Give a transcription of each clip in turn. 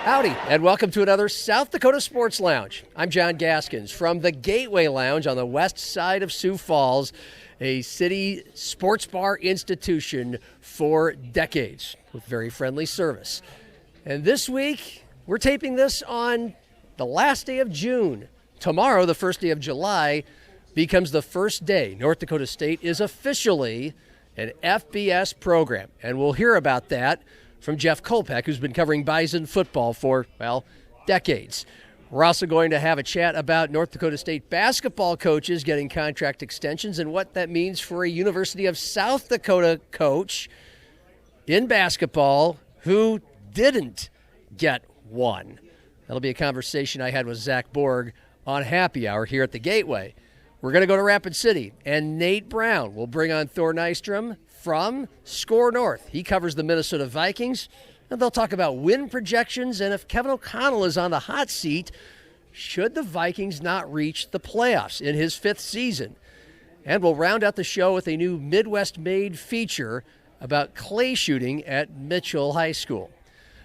Howdy, and welcome to another South Dakota Sports Lounge. I'm John Gaskins from the Gateway Lounge on the west side of Sioux Falls, a city sports bar institution for decades with very friendly service. And this week, we're taping this on the last day of June. Tomorrow, the first day of July, becomes the first day North Dakota State is officially an FBS program. And we'll hear about that from Jeff Kolpack, who's been covering Bison football for, well, decades. We're also going to have a chat about North Dakota State basketball coaches getting contract extensions and what that means for a University of South Dakota coach in basketball who didn't get one. That'll be a conversation I had with Zach Borg on Happy Hour here at the Gateway. We're going to go to Rapid City, and Nate Brown will bring on Thor Nystrom from SKOR North. He covers the Minnesota Vikings, and they'll talk about win projections and if Kevin O'Connell is on the hot seat, should the Vikings not reach the playoffs in his fifth season. And we'll round out the show with a new Midwest-made feature about clay shooting at Mitchell High School.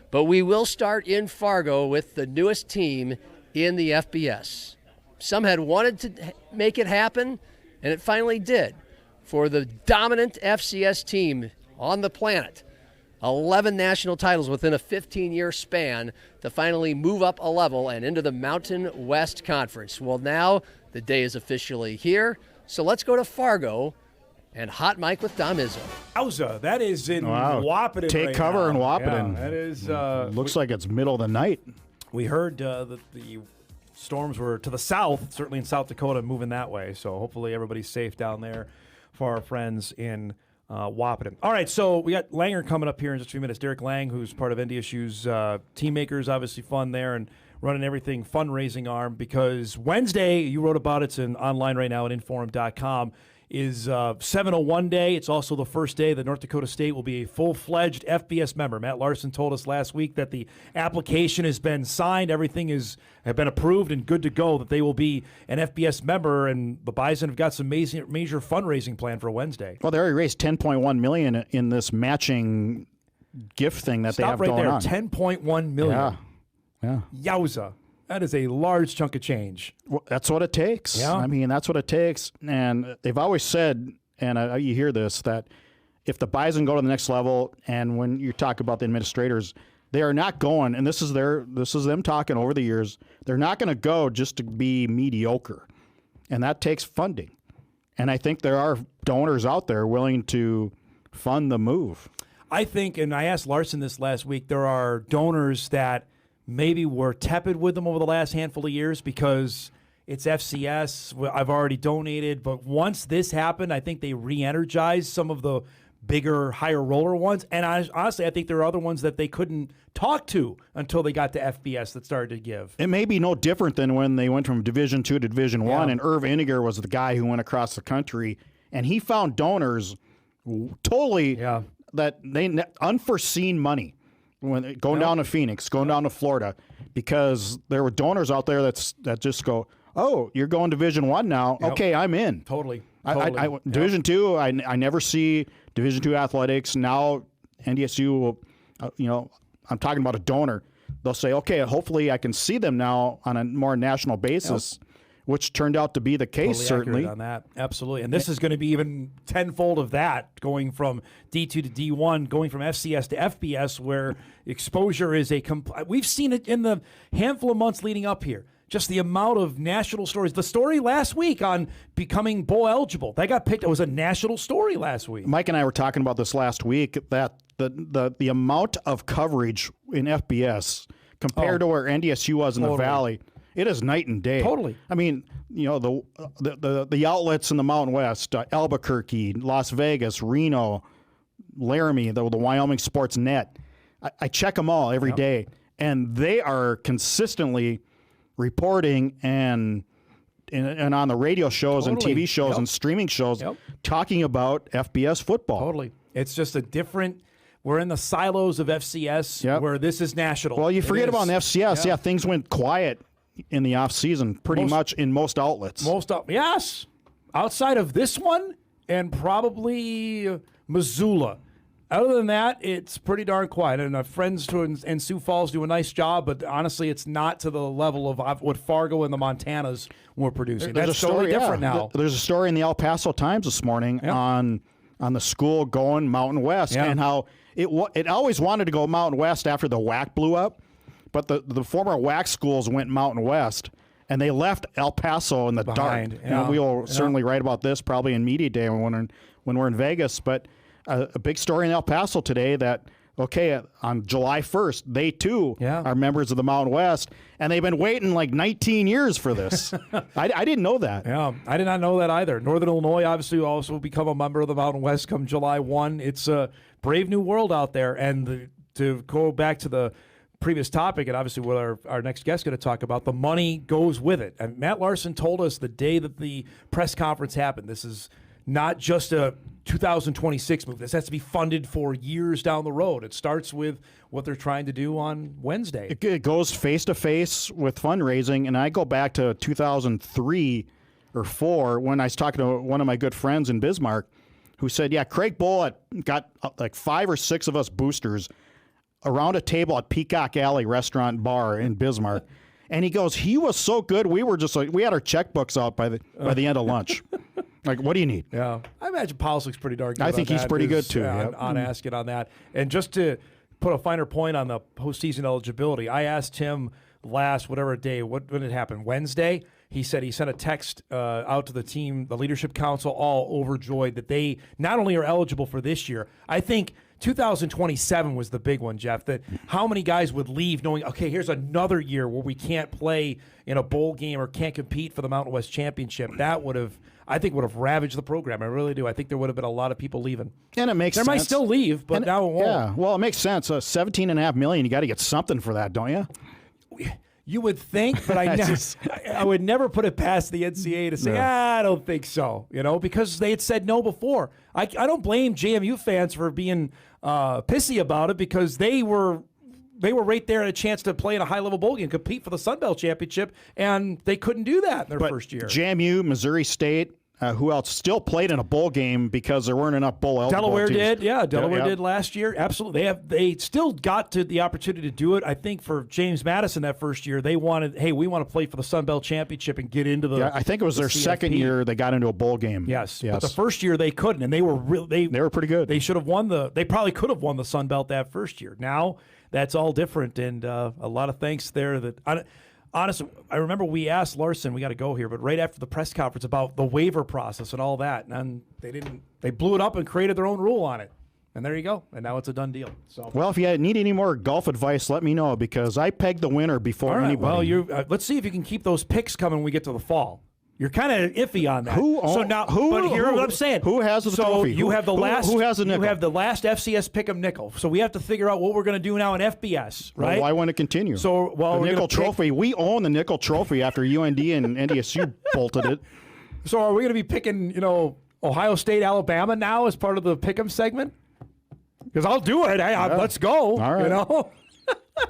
But we will start in Fargo with the newest team in the FBS. Some had wanted to make it happen, and it finally did. For the dominant FCS team on the planet, 11 national titles within a 15-year span to finally move up a level and into the Mountain West Conference. Well, now the day is officially here, so let's go to Fargo and Hot Mike with Dom Izzo. Wowza, that is in Wahpeton. Take right cover now. in Wahpeton. Yeah, that is. Looks like it's middle of the night. We heard that the storms were to the south, certainly in South Dakota, moving that way. So hopefully everybody's safe down there for our friends in Wahpeton. All right, so we got Langer coming up here in just a few minutes. Derek Lang, who's part of NDSU's Team Makers, obviously fun there, and running everything fundraising arm, because Wednesday, you wrote about it, it's online right now at inforum.com, is 701 Day. It's also the first day that North Dakota State will be a full-fledged FBS member. Matt Larson told us last week that the application has been signed, everything has been approved and good to go, that they will be an FBS member, and the Bison have got some major fundraising plan for Wednesday. Well, they already raised $10.1 million in this matching gift thing that they have going on. Stop right there, $10.1 million. Yeah. Yowza. That is a large chunk of change. Well, that's what it takes. Yeah. I mean, that's what it takes. And they've always said, and you hear this, that if the Bison go to the next level, and when you talk about the administrators, they are not going, and this is them talking over the years, they're not going to go just to be mediocre. And that takes funding. And I think there are donors out there willing to fund the move. I think, and I asked Larson this last week, there are donors that maybe were tepid with them over the last handful of years because it's FCS. I've already donated. But once this happened, I think they re-energized some of the bigger, higher roller ones. And honestly, I think there are other ones that they couldn't talk to until they got to FBS that started to give. It may be no different than when they went from Division II to Division I, and Irv Iniger was the guy who went across the country, and he found donors totally that they unforeseen money. When going down to Phoenix, going down to Florida, because there were donors out there that just go, oh, you're going Division I now? Yep. Okay, I'm in. Totally. Division II, I never see Division II athletics. Now NDSU will, I'm talking about a donor. They'll say, okay, hopefully I can see them now on a more national basis. Yep. Which turned out to be the case, totally certainly. On that, absolutely. And this is going to be even tenfold of that, going from D2 to D1, going from FCS to FBS, where exposure is we've seen it in the handful of months leading up here. Just the amount of national stories. The story last week on becoming bowl eligible, that got picked. It was a national story last week. Mike and I were talking about this last week, that the amount of coverage in FBS compared to where NDSU was in the Valley, it is night and day. Totally. I mean, the outlets in the Mountain West, Albuquerque, Las Vegas, Reno, Laramie, the Wyoming Sports Net. I check them all every day, and they are consistently reporting and on the radio shows and TV shows and streaming shows talking about FBS football. Totally. It's just a different. We're in the silos of FCS where this is national. Well, you forget about the FCS. Yeah, things went quiet in the off season, pretty much in most outlets. Yes, outside of this one and probably Missoula, Other than that, it's pretty darn quiet. And our friends in Sioux Falls do a nice job, but honestly, it's not to the level of what Fargo and the Montanas were producing. That's totally different now. There's a story in the El Paso Times this morning on the school going Mountain West and how it always wanted to go Mountain West after the WAC blew up, but the former WAC schools went Mountain West, and they left El Paso in the dark. Yeah. And we will certainly write about this probably in Media Day when we're in Vegas, but a big story in El Paso today that, on July 1st, they too are members of the Mountain West, and they've been waiting like 19 years for this. I didn't know that. Yeah, I did not know that either. Northern Illinois obviously will also become a member of the Mountain West come July 1. It's a brave new world out there. And to go back to the previous topic, and obviously what our next guest is going to talk about, the money goes with it. And Matt Larson told us the day that the press conference happened, this is not just a 2026 move. This has to be funded for years down the road. It starts with what they're trying to do on Wednesday. It goes face-to-face with fundraising, and I go back to 2003 or 4 when I was talking to one of my good friends in Bismarck who said, Craig Bull got like 5 or 6 of us boosters around a table at Peacock Alley Restaurant Bar in Bismarck. And he goes, he was so good, we were just like, we had our checkbooks out by the end of lunch. Like, what do you need? Yeah. I imagine Polisick's pretty darn good. I think he's pretty good, too. On asking on that. And just to put a finer point on the postseason eligibility, I asked him last, whatever day, when it happened, Wednesday, he said he sent a text out to the team, the leadership council, all overjoyed that they not only are eligible for this year, I think 2027 was the big one, Jeff, that how many guys would leave knowing, okay, here's another year where we can't play in a bowl game or can't compete for the Mountain West Championship. That would have ravaged the program. I really do. I think there would have been a lot of people leaving. And it makes sense. There might still leave, but now it won't. Yeah, well, it makes sense. $17.5 million, you got to get something for that, don't you? You would think, but I would never put it past the NCAA to say, I don't think so, because they had said no before. I don't blame JMU fans for being pissy about it because they were right there at a chance to play in a high-level bowl game, compete for the Sun Belt Championship, and they couldn't do that in their first year. JMU, Missouri State, who else still played in a bowl game because there weren't enough bowl eligible Delaware teams. did, Delaware did last year. Absolutely, they still got to the opportunity to do it. I think for James Madison that first year, they wanted, we want to play for the Sun Belt Championship and get into the. Yeah, I think it was their second year they got into a bowl game. Yes, but the first year they couldn't, and they were they were pretty good. They should have won They probably could have won the Sun Belt that first year. Now that's all different, and a lot of thanks there. Honestly, I remember we asked Larson, we got to go here, but right after the press conference about the waiver process and all that, and they blew it up and created their own rule on it. And there you go. And now it's a done deal. So, well, if you need any more golf advice, let me know because I pegged the winner before anybody. Well, let's see if you can keep those picks coming when we get to the fall. You're kind of iffy on that. But here's what I'm saying. Who has the trophy? You have the last. Who has the nickel? You have the last FCS pick'em nickel. So we have to figure out what we're going to do now in FBS, right? Well, why wouldn't it continue? So, the nickel trophy. We own the nickel trophy after UND and NDSU bolted it. So are we going to be picking, Ohio State, Alabama now as part of the pick'em segment? Because I'll do it. Let's go. All right.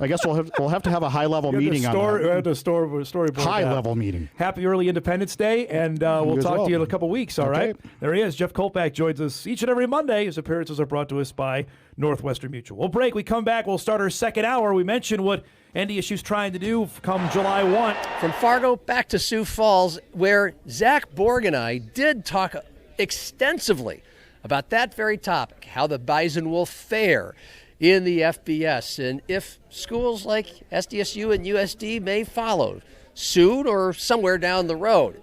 I guess we'll have to have a high-level meeting on that. The storyboard. High-level meeting. Happy early Independence Day, and we'll talk to you in a couple weeks, all right? There he is. Jeff Kolpack joins us each and every Monday. His appearances are brought to us by Northwestern Mutual. We'll break. We come back. We'll start our second hour. We mentioned what NDSU's trying to do come July 1. From Fargo back to Sioux Falls, where Zach Borg and I did talk extensively about that very topic, how the Bison will fare in the FBS, and if schools like SDSU and USD may follow soon or somewhere down the road.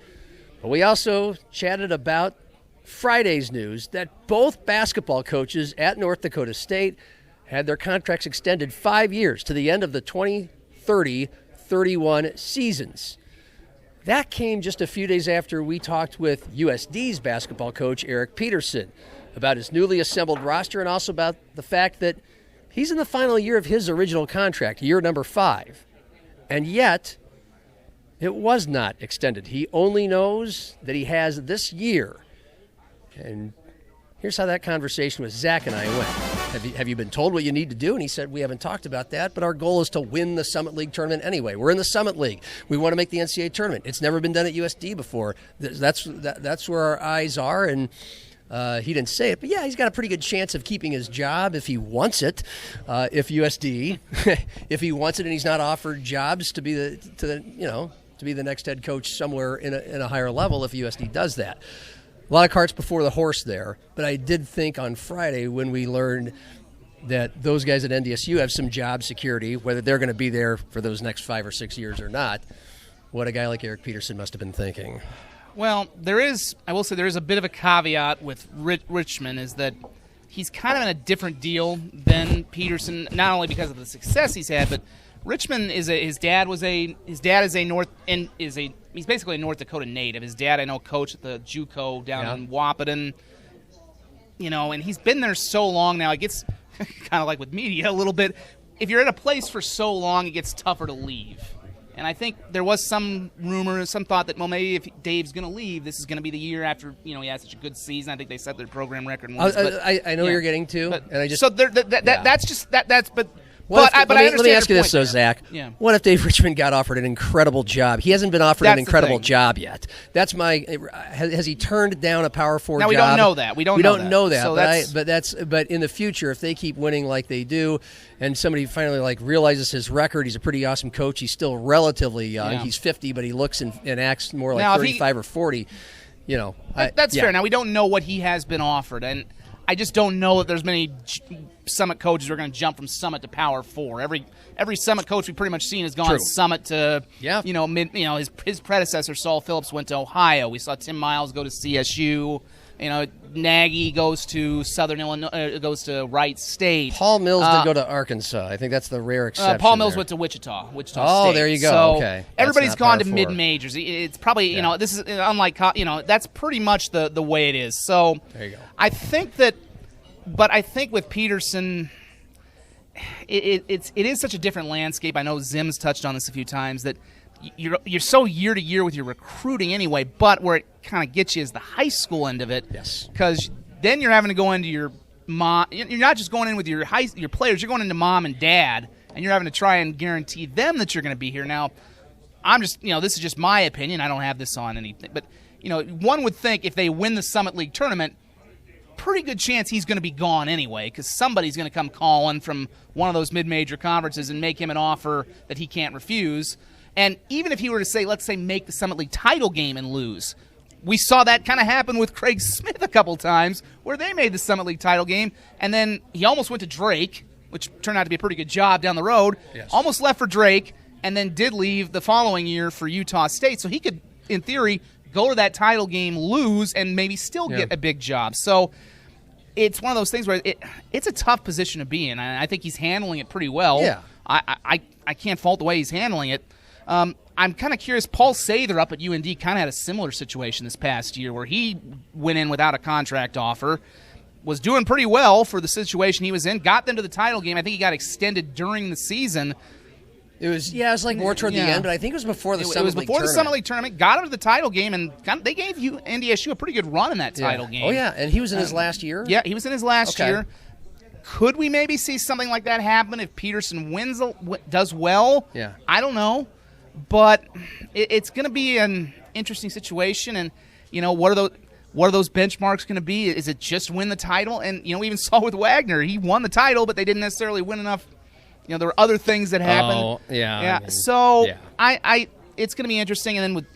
But we also chatted about Friday's news that both basketball coaches at North Dakota State had their contracts extended 5 years to the end of the 2030-31 seasons. That came just a few days after we talked with USD's basketball coach, Eric Peterson, about his newly assembled roster and also about the fact that he's in the final year of his original contract, year number 5, and yet it was not extended. He only knows that he has this year. And here's how that conversation with Zach and I went. Have you been told what you need to do? And he said, we haven't talked about that, but our goal is to win the Summit League tournament anyway. We're in the Summit League. We want to make the NCAA tournament. It's never been done at USD before. That's where our eyes are, and He didn't say it, but yeah, he's got a pretty good chance of keeping his job if he wants it. If USD, if he wants it, and he's not offered jobs to be the next head coach somewhere in a higher level, if USD does that. A lot of carts before the horse there, but I did think on Friday when we learned that those guys at NDSU have some job security, whether they're going to be there for those next 5 or 6 years or not, what a guy like Eric Peterson must have been thinking. Well, I will say there is a bit of a caveat with Richman, is that he's kind of in a different deal than Peterson, not only because of the success he's had, but Richman is he's basically a North Dakota native. His dad, I know, coached at the JUCO down in Wahpeton, and he's been there so long now. It gets kind of like with media a little bit. If you're at a place for so long, it gets tougher to leave. And I think there was some rumor, some thought that, well, maybe if Dave's going to leave, this is going to be the year after, he had such a good season. I think they set their program record. I know you're getting to, and I just Let me ask you this, though, Zach. Yeah. What if Dave Richman got offered an incredible job? He hasn't been offered an incredible job yet. That's has he turned down a Power 4 job? We don't know that. We don't know that. So but in the future, if they keep winning like they do, and somebody finally realizes his record, he's a pretty awesome coach. He's still relatively young. Yeah. He's 50, but he looks and acts more like 35 or 40. That's fair. Now, we don't know what he has been offered, and I just don't know that there's many Summit coaches who are going to jump from Summit to Power 4. Every Summit coach we've pretty much seen has gone Summit to his predecessor Saul Phillips went to Ohio. We saw Tim Miles go to CSU. Nagy goes to Southern Illinois, goes to Wright State. Paul Mills did go to Arkansas. I think that's the rare exception. Paul Mills went to Wichita State. Oh, there you go. So okay. Everybody's gone to mid-majors. It's probably, this is unlike, that's pretty much the way it is. So there you go. I think with Peterson, it is such a different landscape. I know Zim's touched on this a few times, that you're so year to year with your recruiting anyway, but where it kind of gets you is the high school end of it. Yes. Because then you're having to go into your mom. You're not just going in with your players. You're going into mom and dad, and you're having to try and guarantee them that you're going to be here. Now, I'm just this is just my opinion. I don't have this on anything, but one would think if they win the Summit League tournament, pretty good chance he's going to be gone anyway, because somebody's going to come calling from one of those mid-major conferences and make him an offer that he can't refuse. And even if he were to let's say, make the Summit League title game and lose, we saw that kind of happen with Craig Smith a couple times, where they made the Summit League title game, and then he almost went to Drake, which turned out to be a pretty good job down the road, almost left for Drake, and then did leave the following year for Utah State. So he could, in theory, go to that title game, lose, and maybe still get a big job. So it's one of those things where it's a tough position to be in, and I think he's handling it pretty well. Yeah. I can't fault the way he's handling it. I'm kind of curious. Paul Sather up at UND kind of had a similar situation this past year, where he went in without a contract offer, was doing pretty well for the situation he was in, got them to the title game. I think he got extended during the season. It was more toward the end, but I think it was before the Summit League tournament. It was before the Summit League tournament, got him to the title game, and they gave NDSU a pretty good run in that title game. Oh, yeah, and he was in his last year? Yeah, he was in his last year. Could we maybe see something like that happen if Peterson does well? Yeah. I don't know. But it's going to be an interesting situation, and what are those benchmarks going to be? Is it just win the title? And we even saw with Wagner, he won the title, but they didn't necessarily win enough. There were other things that happened. Oh, yeah. Yeah. It's going to be interesting. And then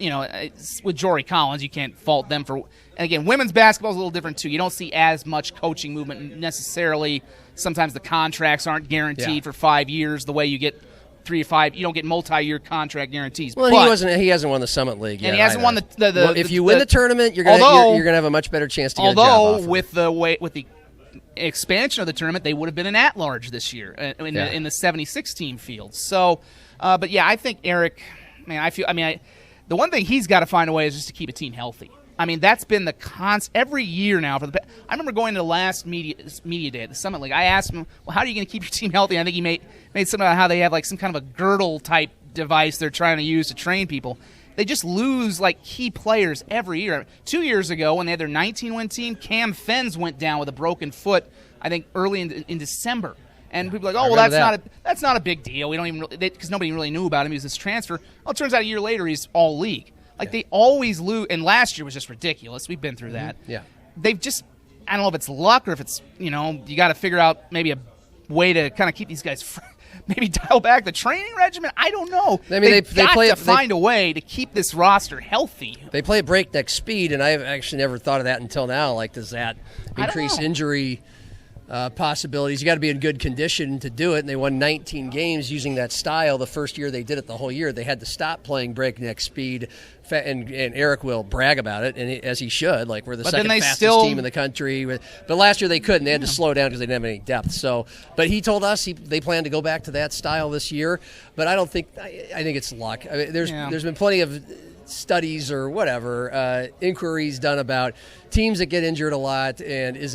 with Jory Collins, you can't fault them for. And again, women's basketball is a little different too. You don't see as much coaching movement necessarily. Sometimes the contracts aren't guaranteed for 5 years the way you get 3 to 5. You don't get multi-year contract guarantees. Well, he hasn't won the Summit League yet. And he hasn't won the if you win the tournament, you're gonna have a much better chance to get a job offer. Although with the expansion of the tournament, they would have been an at-large this year in the 76 team field. So, but yeah, I think Eric. The one thing he's got to find a way is just to keep a team healthy. I mean, that's been the every year now. I remember going to the last media day at the Summit League. I asked him, well, how are you going to keep your team healthy? I think he made something about how they have some kind of a girdle-type device they're trying to use to train people. They just lose key players every year. 2 years ago, when they had their 19-win team, Cam Fens went down with a broken foot, I think, early in December. And people are like, oh, well, that's not a big deal. We don't even because nobody really knew about him. He was this transfer. Well, it turns out a year later he's all league. They always lose, and last year was just ridiculous. We've been through that. Yeah, they've just I don't know if it's luck or if it's, you got to figure out maybe a way to kind of keep these guys maybe dial back the training regimen. I don't know. I mean, they find a way to keep this roster healthy. They play at breakneck speed, and I've actually never thought of that until now. Like, does that increase injury possibilities? You got to be in good condition to do it, and they won 19 games using that style. The first year they did it, the whole year they had to stop playing breakneck speed, and Eric will brag about it, and as he should. Like, we're the second fastest team in the country. But last year they couldn't. They had to slow down because they didn't have any depth. So, but he told us they plan to go back to that style this year. But I don't think. I think it's luck. I mean, there's been plenty of studies or whatever inquiries done about teams that get injured a lot, and does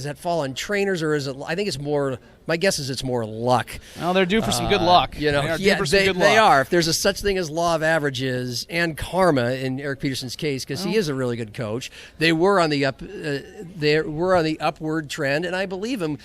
that fall on trainers, or is it? I think it's more. My guess is it's more luck. Well, they're due for some good luck. They are. If there's a such thing as law of averages and karma in Eric Peterson's case, because he is a really good coach. They were on the upward trend, and I believe him.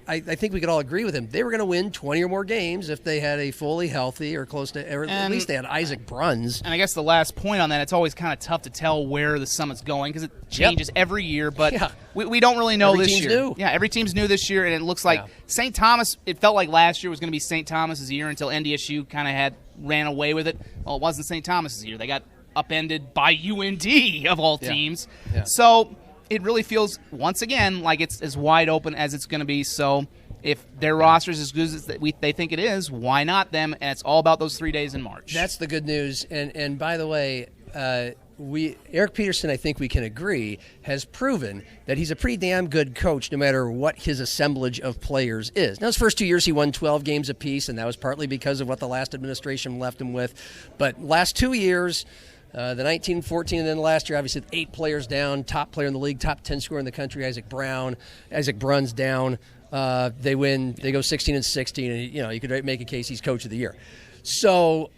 I think we could all agree with him. They were going to win 20 or more games if they had a fully healthy or close to, or at least they had Isaac Bruns. And I guess the last point on that, it's always kind of tough to tell where the summit's going because it changes every year, but we don't really know this year. New. Yeah, every team's new this year, and it looks like St. Thomas, it felt like last year was going to be St. Thomas's year until NDSU kind of ran away with it. Well, it wasn't St. Thomas's year. They got upended by UND, of all teams. Yeah. So it really feels, once again, like it's as wide open as it's going to be. So if their roster is as good as they think it is, why not them? And it's all about those 3 days in March. That's the good news. And by the way, Eric Peterson, I think we can agree, has proven that he's a pretty damn good coach no matter what his assemblage of players is. Now, his first 2 years he won 12 games apiece, and that was partly because of what the last administration left him with. But last 2 years, the 19-14, and then last year, obviously, 8 players down, top player in the league, top 10 scorer in the country, Isaac Bruns down. They win. They go 16-16, and you could make a case he's coach of the year. So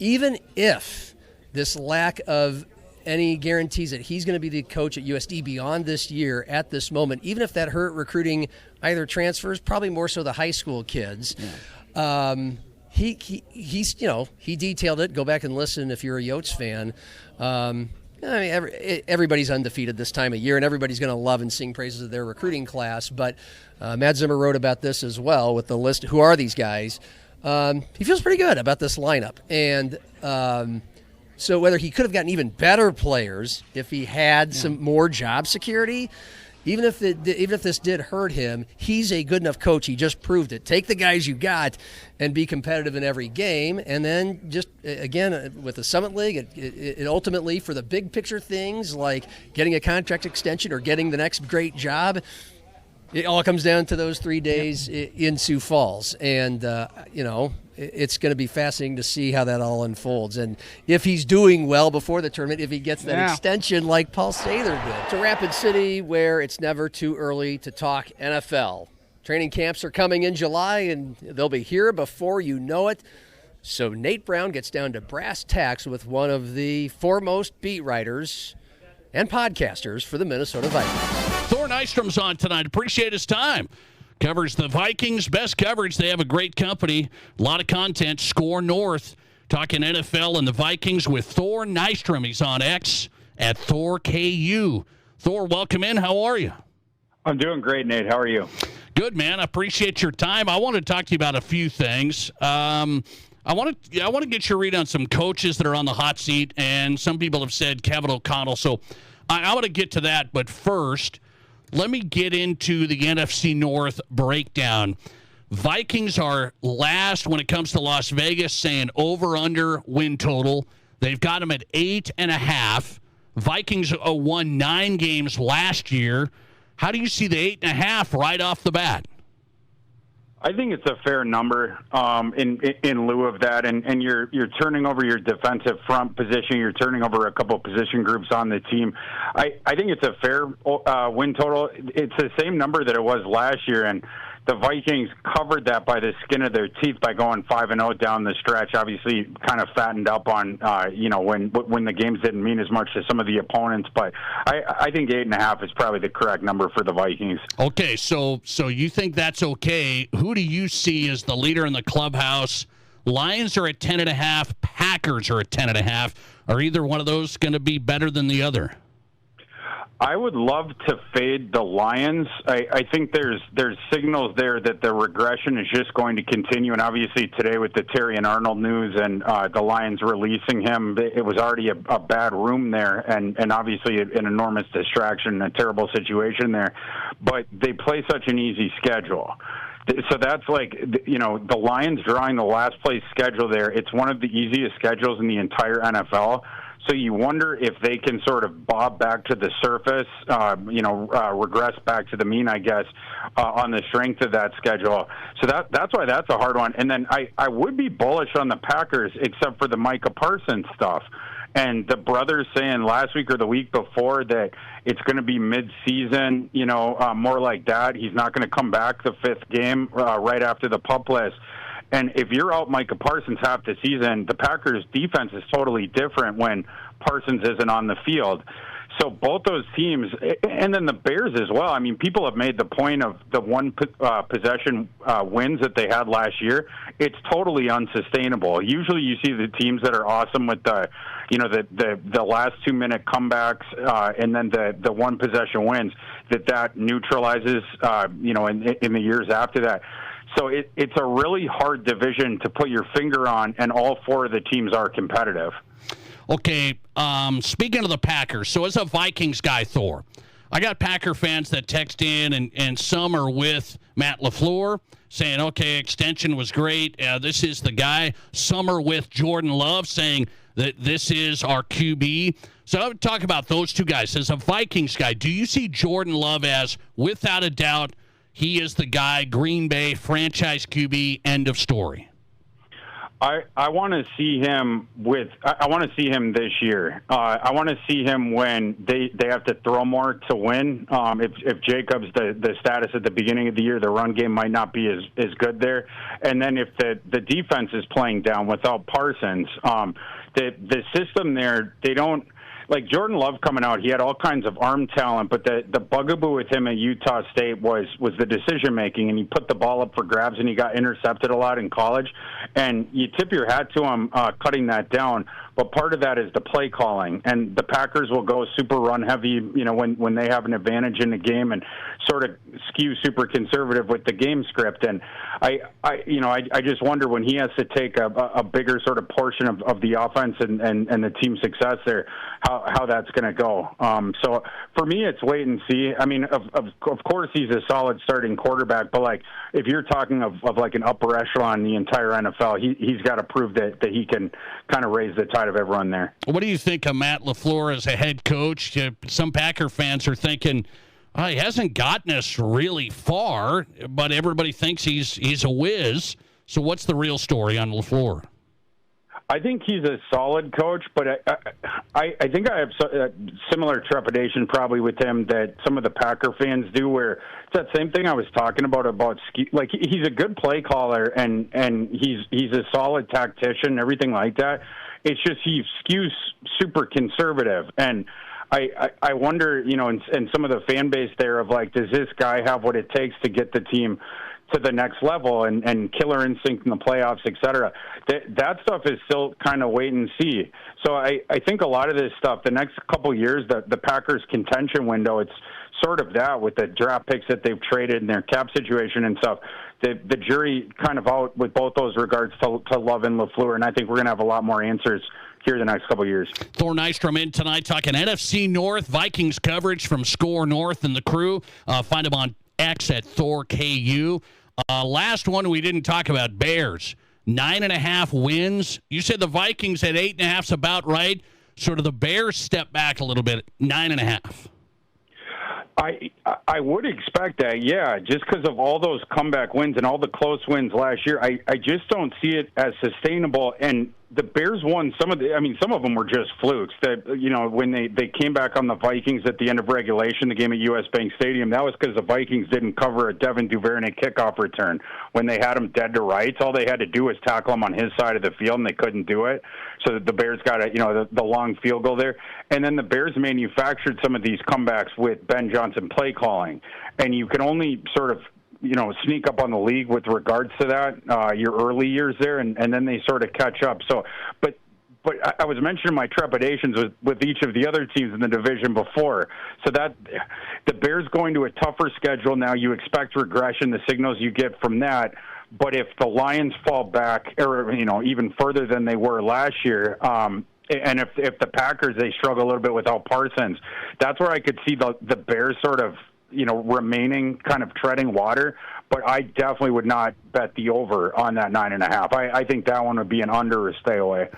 even if this lack of any guarantees that he's going to be the coach at USD beyond this year at this moment, even if that hurt recruiting either transfers, probably more so the high school kids. He detailed it. Go back and listen if you're a Yotes fan. I mean, everybody's undefeated this time of year, and everybody's going to love and sing praises of their recruiting class. But Matt Zimmer wrote about this as well with the list. Who are these guys? He feels pretty good about this lineup, and so whether he could have gotten even better players if he had some more job security, even if this did hurt him, he's a good enough coach. He just proved it. Take the guys you got and be competitive in every game. And then just, again, with the Summit League, it ultimately, for the big picture things like getting a contract extension or getting the next great job, it all comes down to those 3 days in Sioux Falls. And, it's going to be fascinating to see how that all unfolds. And if he's doing well before the tournament, if he gets that extension like Paul Sather did. To Rapid City, where it's never too early to talk NFL. Training camps are coming in July, and they'll be here before you know it. So Nate Brown gets down to brass tacks with one of the foremost beat writers and podcasters for the Minnesota Vikings. Thor Nystrom's on tonight. Appreciate his time. Covers the Vikings, best coverage. They have a great company, a lot of content. SKOR North, talking NFL and the Vikings with Thor Nystrom. He's on X at ThorKU. Thor, welcome in. How are you? I'm doing great, Nate. How are you? Good, man. I appreciate your time. I want to talk to you about a few things. I want to get your read on some coaches that are on the hot seat, and some people have said Kevin O'Connell. So I want to get to that, but first, let me get into the NFC North breakdown. Vikings are last when it comes to Las Vegas, saying over-under win total. They've got them at 8.5. Vikings won 9 games last year. How do you see the 8.5 right off the bat? I think it's a fair number in lieu of that, and you're turning over your defensive front position. You're turning over a couple position groups on the team. I think it's a fair win total. It's the same number that it was last year, and the Vikings covered that by the skin of their teeth by going 5-0 down the stretch. Obviously, kind of fattened up on when the games didn't mean as much to some of the opponents. But I think 8.5 is probably the correct number for the Vikings. Okay, so you think that's okay? Who do you see as the leader in the clubhouse? Lions are at 10.5. Packers are at 10.5. Are either one of those going to be better than the other? I would love to fade the Lions. I think there's signals there that the regression is just going to continue, and obviously today with the Terry and Arnold news and the Lions releasing him, it was already a bad room there, and obviously an enormous distraction, a terrible situation there. But they play such an easy schedule. So that's the Lions drawing the last place schedule there. It's one of the easiest schedules in the entire NFL. So you wonder if they can sort of bob back to the surface, regress back to the mean, I guess, on the strength of that schedule. So that's why that's a hard one. And then I would be bullish on the Packers, except for the Micah Parsons stuff. And the brothers saying last week or the week before that it's going to be mid-season, more like that. He's not going to come back the fifth game right after the PUP list. And if you're out Micah Parsons half the season, the Packers' defense is totally different when Parsons isn't on the field. So both those teams, and then the Bears as well. I mean, people have made the point of the one possession wins that they had last year. It's totally unsustainable. Usually, you see the teams that are awesome with the last 2-minute comebacks, and then the one possession wins that neutralizes, in the years after that. So it's a really hard division to put your finger on, and all four of the teams are competitive. Okay, speaking of the Packers, so as a Vikings guy, Thor, I got Packer fans that text in, and some are with Matt LaFleur, saying, okay, extension was great, this is the guy. Some are with Jordan Love, saying that this is our QB. So I would talk about those two guys. As a Vikings guy, do you see Jordan Love as, without a doubt, he is the guy, Green Bay, franchise QB, end of story? I want to see him I want to see him this year. I want to see him when they have to throw more to win. If Jacobs, the status at the beginning of the year, the run game might not be as good there. And then if the defense is playing down without Parsons, the system there, they don't. Like Jordan Love coming out, he had all kinds of arm talent, but the bugaboo with him at Utah State was the decision making, and he put the ball up for grabs, and he got intercepted a lot in college. And you tip your hat to him cutting that down. But part of that is the play calling, and the Packers will go super run heavy, when they have an advantage in the game, and sort of skew super conservative with the game script. And I just wonder when he has to take a bigger sort of portion of the offense and the team's success there, how that's going to go. So for me, it's wait and see. I mean, of course he's a solid starting quarterback, but like if you're talking of like an upper echelon in the entire NFL, he's got to prove that he can kind of raise the tide of everyone there. What do you think of Matt LaFleur as a head coach? Some Packer fans are thinking, he hasn't gotten us really far, but everybody thinks he's a whiz. So what's the real story on LaFleur? I think he's a solid coach, but I think I have similar trepidation probably with him that some of the Packer fans do, where it's that same thing I was talking about like he's a good play caller and he's a solid tactician, everything like that. It's just he skews super conservative, and I wonder, and some of the fan base there of like, does this guy have what it takes to get the team to the next level and killer instinct in the playoffs, et cetera? That stuff is still kind of wait and see. So I think a lot of this stuff, the next couple of years, the Packers' contention window, it's sort of that with the draft picks that they've traded and their cap situation and stuff. The jury kind of out with both those regards to Love and LaFleur, and I think we're going to have a lot more answers here the next couple of years. Thor Nystrom in tonight talking NFC North, Vikings coverage from SKOR North and the crew. Find him on X at ThorKU. Last one we didn't talk about, Bears. 9.5 wins. You said the Vikings at 8.5 is about right. Sort of the Bears step back a little bit, 9.5. I would expect that, yeah, just because of all those comeback wins and all the close wins last year. I just don't see it as sustainable. And the Bears won some of them were just flukes. That when they came back on the Vikings at the end of regulation, the game at US Bank Stadium, that was because the Vikings didn't cover a Devin Duvernay kickoff return. When they had him dead to rights, all they had to do was tackle him on his side of the field, and they couldn't do it. So the Bears got the long field goal there. And then the Bears manufactured some of these comebacks with Ben Johnson play calling, and you can only sort of sneak up on the league with regards to that your early years there, and then they sort of catch up. So, but but I was mentioning my trepidations with each of the other teams in the division before. So that the Bears going to a tougher schedule now. You expect regression. The signals you get from that. But if the Lions fall back, or even further than they were last year, and if the Packers, they struggle a little bit without Parsons, that's where I could see the Bears sort of remaining kind of treading water. But I definitely would not bet the over on that 9.5. I think that one would be an under or stay away.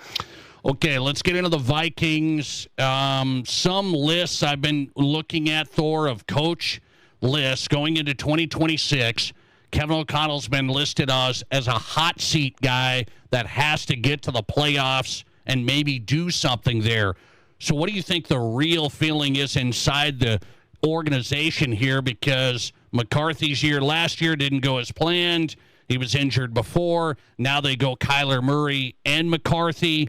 Okay, let's get into the Vikings. Some lists I've been looking at, Thor, of coach lists going into 2026. Kevin O'Connell's been listed as a hot seat guy that has to get to the playoffs and maybe do something there. So what do you think the real feeling is inside the organization here? Because McCarthy's year last year didn't go as planned. He was injured before. Now they go Kyler Murray and McCarthy.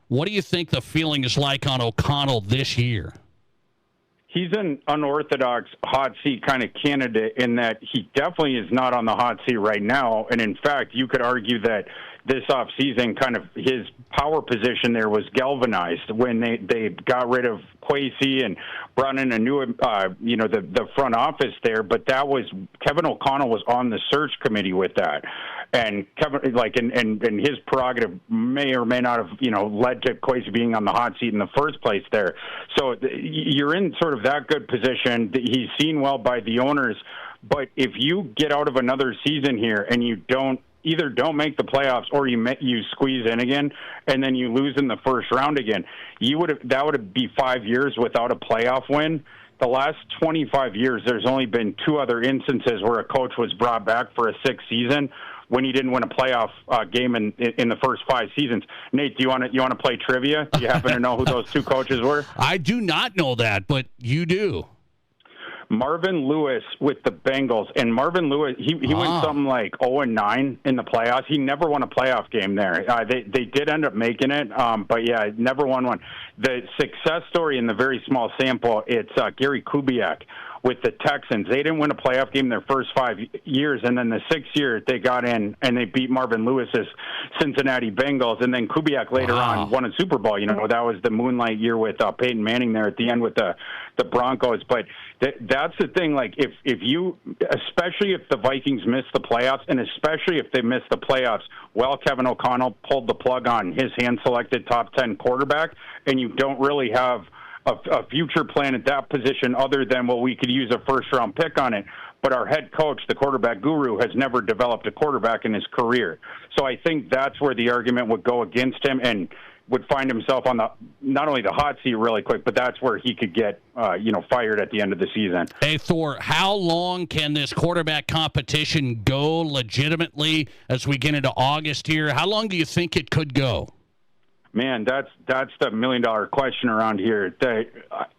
What do you think the feeling is like on O'Connell this year? He's an unorthodox hot seat kind of candidate in that he definitely is not on the hot seat right now. And in fact, you could argue that this offseason kind of his power position there was galvanized when they got rid of Kwesi and brought in a new, the front office there. But that was Kevin O'Connell was on the search committee with that. And Kevin, and his prerogative may or may not have, led to Kwesi being on the hot seat in the first place there. So you're in sort of that good position. He's seen well by the owners. But if you get out of another season here and you either don't make the playoffs or you squeeze in again and then you lose in the first round again, that would be 5 years without a playoff win. The last 25 years, there's only been 2 other instances where a coach was brought back for a 6th season when he didn't win a playoff game in the first 5 seasons. Nate, do you want to play trivia? Do you happen to know who those 2 coaches were? I do not know that, but you do. Marvin Lewis with the Bengals, and Marvin Lewis, he went something like 0-9 in the playoffs. He never won a playoff game there. They did end up making it, but yeah, never won one. The success story in the very small sample, it's Gary Kubiak with the Texans. They didn't win a playoff game their first 5 years, and then the 6th year they got in and they beat Marvin Lewis's Cincinnati Bengals, and then Kubiak later on won a Super Bowl. That was the moonlight year with Peyton Manning there at the end with the Broncos. But that's the thing. Like if you, especially if the Vikings miss the playoffs, and especially if they miss the playoffs, Kevin O'Connell pulled the plug on his hand-selected top 10 quarterback, and you don't really have a future plan at that position other than, we could use a first-round pick on it. But our head coach, the quarterback guru, has never developed a quarterback in his career. So I think that's where the argument would go against him and would find himself on not only the hot seat really quick, but that's where he could get fired at the end of the season. Hey, Thor, how long can this quarterback competition go legitimately as we get into August here? How long do you think it could go? Man, that's the $1 million question around here.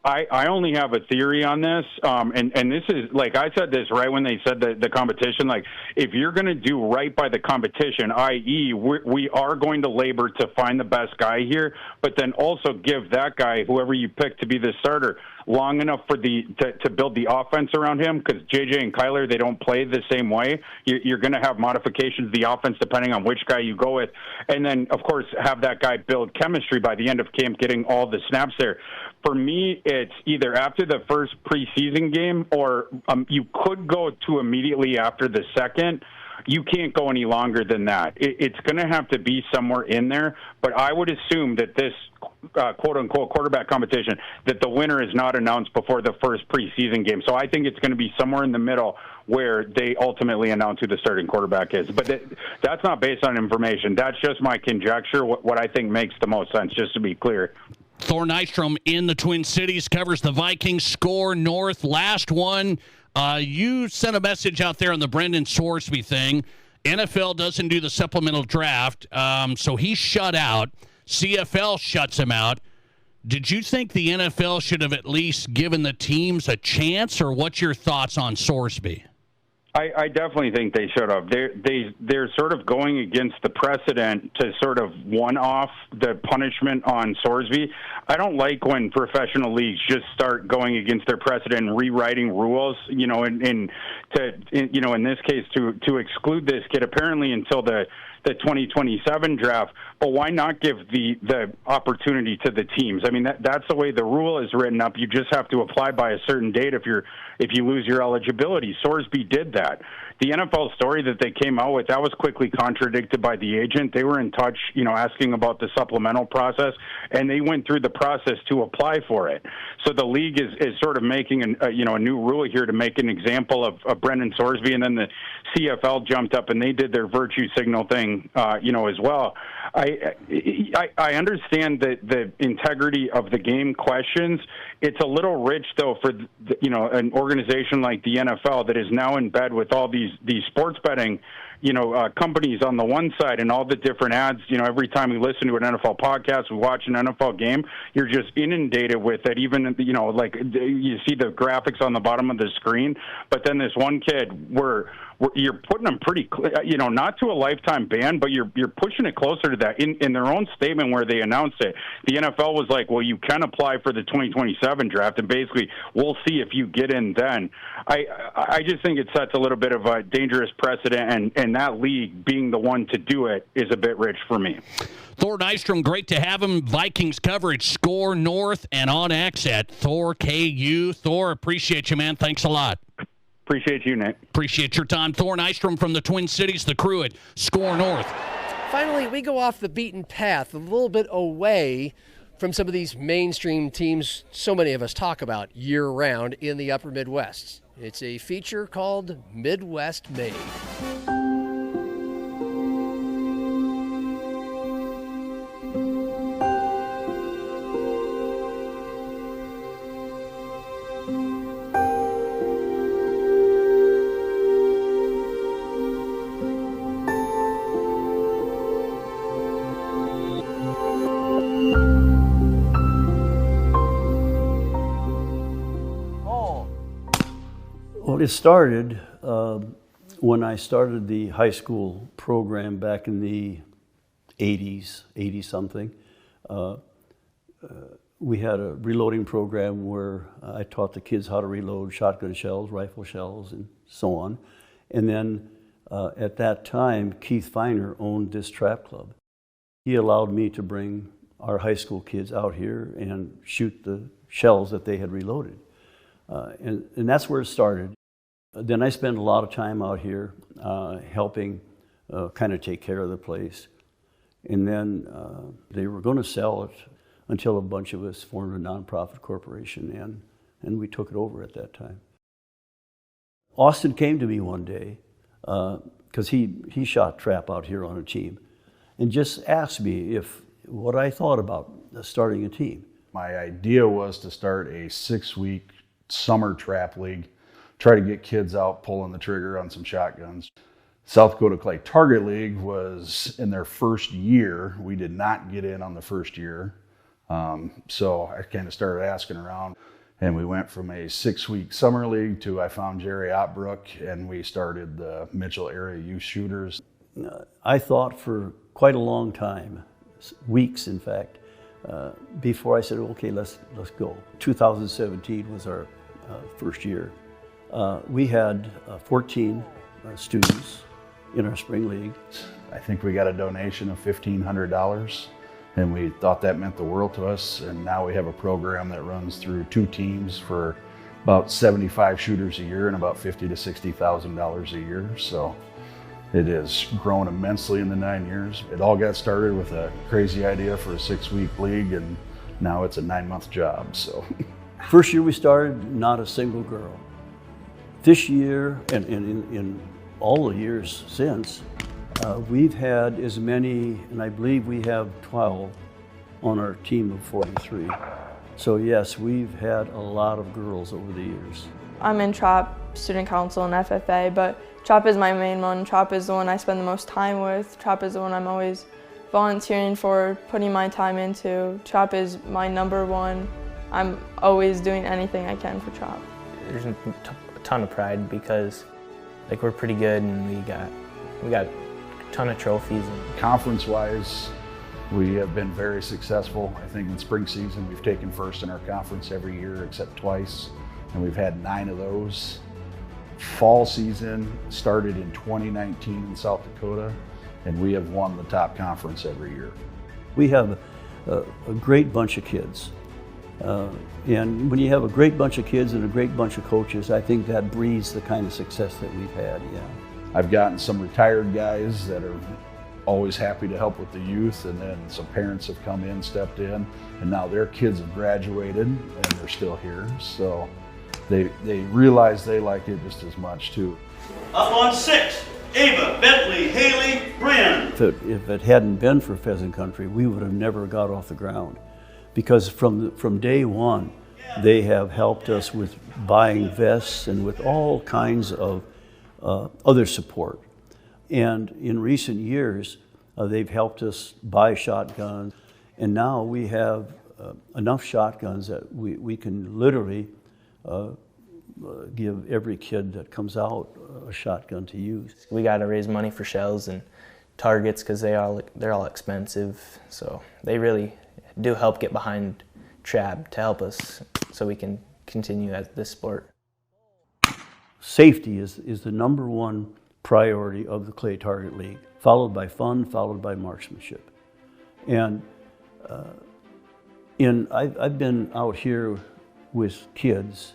I only have a theory on this, and this is, like I said this right when they said the competition, like if you're going to do right by the competition, i.e. we are going to labor to find the best guy here, but then also give that guy, whoever you pick to be the starter, long enough for to build the offense around him, because JJ and Kyler, they don't play the same way. You're going to have modifications of the offense depending on which guy you go with, and then of course have that guy build chemistry by the end of camp, getting all the snaps there. For me, it's either after the first preseason game or you could go to immediately after the second. You can't go any longer than that. It's going to have to be somewhere in there, but I would assume that this quote-unquote quarterback competition, that the winner is not announced before the first preseason game. So I think it's going to be somewhere in the middle where they ultimately announce who the starting quarterback is. But that's not based on information. That's just my conjecture, what I think makes the most sense, just to be clear. Thor Nystrom in the Twin Cities covers the Vikings. SKOR North. Last one. You sent a message out there on the Brendan Sorsby thing. NFL doesn't do the supplemental draft, so he's shut out. CFL shuts him out. Did you think the NFL should have at least given the teams a chance, or what's your thoughts on Sorsby? I definitely think they should have. They're sort of going against the precedent to sort of one-off the punishment on Sorsby. I don't like when professional leagues just start going against their precedent and rewriting rules. In this case to exclude this kid apparently until the the 2027 draft, but why not give the opportunity to the teams? I mean, that's the way the rule is written up. You just have to apply by a certain date if you lose your eligibility. Sorsby did that. The NFL story that they came out with, that was quickly contradicted by the agent. They were in touch, asking about the supplemental process, and they went through the process to apply for it. So the league is sort of making a new rule here to make an example of Brendan Sorsby, and then the CFL jumped up and they did their virtue signal thing, as well. I understand the integrity of the game questions. It's a little rich, though, for an organization like the NFL that is now in bed with all these sports betting companies on the one side and all the different ads. Every time we listen to an NFL podcast, we watch an NFL game, you're just inundated with it. Even, like you see the graphics on the bottom of the screen. But then this one kid, you're putting them pretty, not to a lifetime ban, but you're pushing it closer to that. In their own statement where they announced it, the NFL was like, well, you can apply for the 2027 draft, and basically we'll see if you get in then. I just think it sets a little bit of a dangerous precedent, and that league being the one to do it is a bit rich for me. Thor Nystrom, great to have him. Vikings coverage, SKOR North and on X at Thor KU. Thor, appreciate you, man. Thanks a lot. Appreciate you, Nick. Appreciate your time. Thor Nystrom from the Twin Cities, the crew at SKOR North. Finally, we go off the beaten path a little bit away from some of these mainstream teams so many of us talk about year-round in the upper Midwest. It's a feature called Midwest Made. Well, it started when I started the high school program back in the 80s, 80-something. We had a reloading program where I taught the kids how to reload shotgun shells, rifle shells, and so on. And then at that time, Keith Feiner owned this trap club. He allowed me to bring our high school kids out here and shoot the shells that they had reloaded. And that's where it started. Then I spent a lot of time out here helping kind of take care of the place. And then they were going to sell it until a bunch of us formed a nonprofit corporation, and we took it over at that time. Austin came to me one day, because he shot trap out here on a team, and just asked me what I thought about starting a team. My idea was to start a 6-week summer trap league, try to get kids out pulling the trigger on some shotguns. South Dakota Clay Target League was in their first year. We did not get in on the first year. So I kind of started asking around, and we went from a 6-week summer league to I found Jerry Otbrook, and we started the Mitchell Area Youth Shooters. I thought for quite a long time, weeks in fact, before I said, okay, let's go. 2017 was our first year. We had 14 students in our spring league. I think we got a donation of $1,500, and we thought that meant the world to us. And now we have a program that runs through 2 teams for about 75 shooters a year and about $50,000 to $60,000 a year. So it has grown immensely in the 9 years. It all got started with a crazy idea for a 6-week league, and now it's a 9-month job. So first year we started, not a single girl. This year, and in all the years since, we've had as many, and I believe we have 12 on our team of 43. So yes, we've had a lot of girls over the years. I'm in TROP, Student Council, and FFA, but TROP is my main one. TROP is the one I spend the most time with. TROP is the one I'm always volunteering for, putting my time into. TROP is my number one. I'm always doing anything I can for TROP. There's a ton of pride because we're pretty good, and we got a ton of trophies. Conference-wise, we have been very successful. I think in spring season we've taken first in our conference every year except twice, and we've had 9 of those. Fall season started in 2019 in South Dakota, and we have won the top conference every year. We have a great bunch of kids. And when you have a great bunch of kids and a great bunch of coaches, I think that breeds the kind of success that we've had, yeah. I've gotten some retired guys that are always happy to help with the youth, and then some parents have come in, stepped in, and now their kids have graduated and they're still here. So they realize they like it just as much too. Up on 6, Ava, Bentley, Haley, Bryn. If it hadn't been for Pheasant Country, we would have never got off the ground. Because from day one, they have helped us with buying vests and with all kinds of other support. And in recent years, they've helped us buy shotguns. And now we have enough shotguns that we can literally give every kid that comes out a shotgun to use. We got to raise money for shells and targets because they're all expensive. So they really do help get behind trap to help us so we can continue at this sport. Safety is the number one priority of the Clay Target League, followed by fun, followed by marksmanship. And I've been out here with kids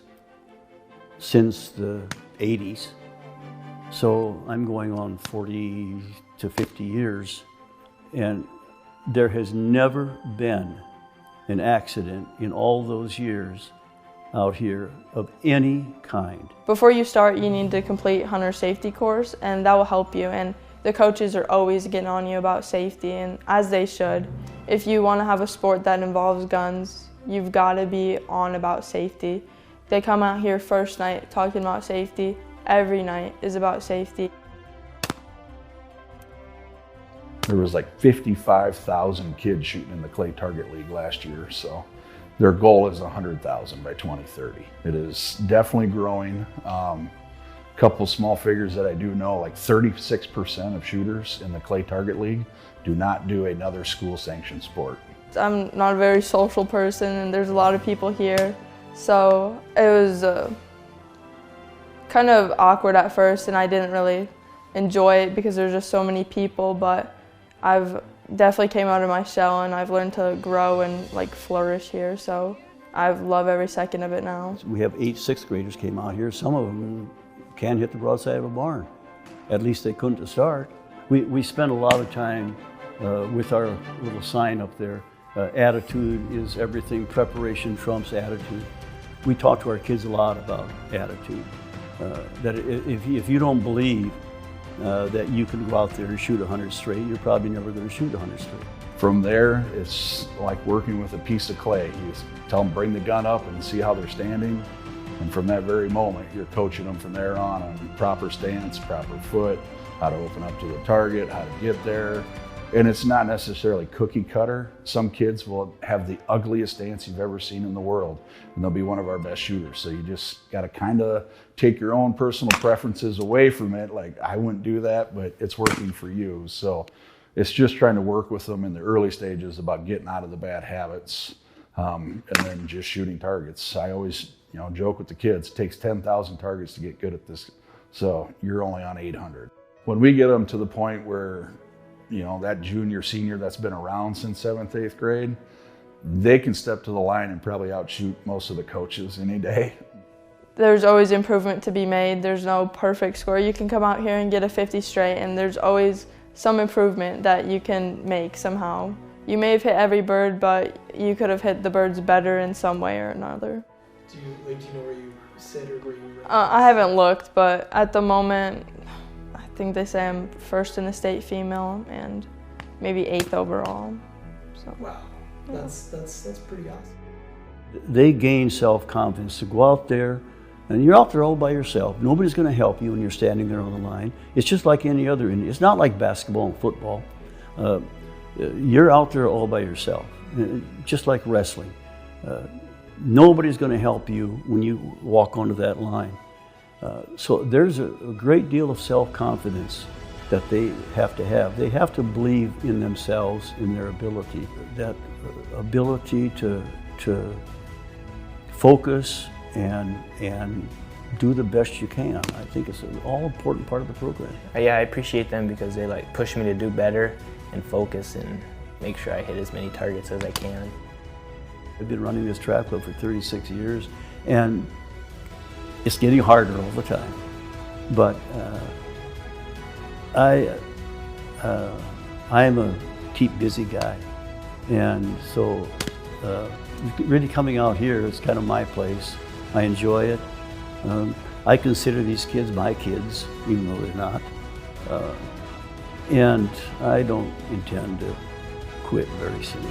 since the 80s, so I'm going on 40 to 50 years, and there has never been an accident in all those years out here of any kind. Before you start, you need to complete hunter safety course, and that will help you. And the coaches are always getting on you about safety, and as they should. If you want to have a sport that involves guns, you've got to be on about safety. They come out here first night talking about safety. Every night is about safety. There was like 55,000 kids shooting in the Clay Target League last year, so their goal is 100,000 by 2030. It is definitely growing. Couple small figures that I do know, like 36% of shooters in the Clay Target League do not do another school-sanctioned sport. I'm not a very social person, and there's a lot of people here, so it was kind of awkward at first, and I didn't really enjoy it because there's just so many people, but I've definitely came out of my shell, and I've learned to grow and like flourish here, so I love every second of it now. We have 8 6th graders came out here. Some of them can't hit the broadside of a barn. At least they couldn't to start. We spent a lot of time with our little sign up there. Attitude is everything. Preparation trumps attitude. We talk to our kids a lot about attitude. That if you don't believe that you can go out there and shoot 100 straight, you're probably never going to shoot 100 straight. From there, it's like working with a piece of clay. You tell them bring the gun up and see how they're standing. And from that very moment, you're coaching them from there on proper stance, proper foot, how to open up to the target, how to get there. And it's not necessarily cookie cutter. Some kids will have the ugliest stance you've ever seen in the world, and they'll be one of our best shooters. So you just got to kind of take your own personal preferences away from it. Like, I wouldn't do that, but it's working for you. So it's just trying to work with them in the early stages about getting out of the bad habits, and then just shooting targets. I always joke with the kids, it takes 10,000 targets to get good at this. So you're only on 800. When we get them to the point where that junior, senior that's been around since 7th, 8th grade, they can step to the line and probably outshoot most of the coaches any day. There's always improvement to be made. There's no perfect score. You can come out here and get a 50 straight, and there's always some improvement that you can make somehow. You may have hit every bird, but you could have hit the birds better in some way or another. Do you know where you sit or where you I haven't looked, but at the moment, I think they say I'm first in the state female and maybe 8th overall. So, wow, that's pretty awesome. They gain self-confidence to go out there, and you're out there all by yourself. Nobody's going to help you when you're standing there on the line. It's just like any other. It's not like basketball and football. You're out there all by yourself, just like wrestling. Nobody's going to help you when you walk onto that line. So there's a great deal of self-confidence that they have to have. They have to believe in themselves, in their ability. That ability to focus and do the best you can. I think it's an all-important part of the program. Yeah, I appreciate them because they like push me to do better and focus and make sure I hit as many targets as I can. I've been running this track club for 36 years, and it's getting harder all the time. But I am a keep busy guy, and so really coming out here is kind of my place. I enjoy it. I consider these kids my kids, even though they're not. And I don't intend to quit very soon.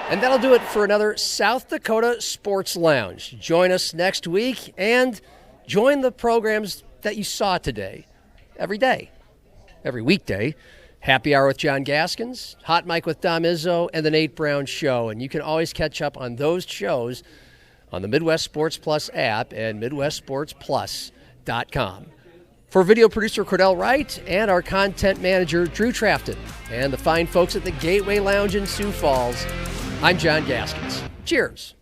And that'll do it for another South Dakota Sports Lounge. Join us next week and join the programs that you saw today. Every day, every weekday. Happy Hour with John Gaskins, Hot Mic with Dom Izzo, and the Nate Brown Show. And you can always catch up on those shows on the Midwest Sports Plus app and MidwestSportsPlus.com. For video producer Cordell Wright and our content manager Drew Trafton and the fine folks at the Gateway Lounge in Sioux Falls, I'm John Gaskins. Cheers.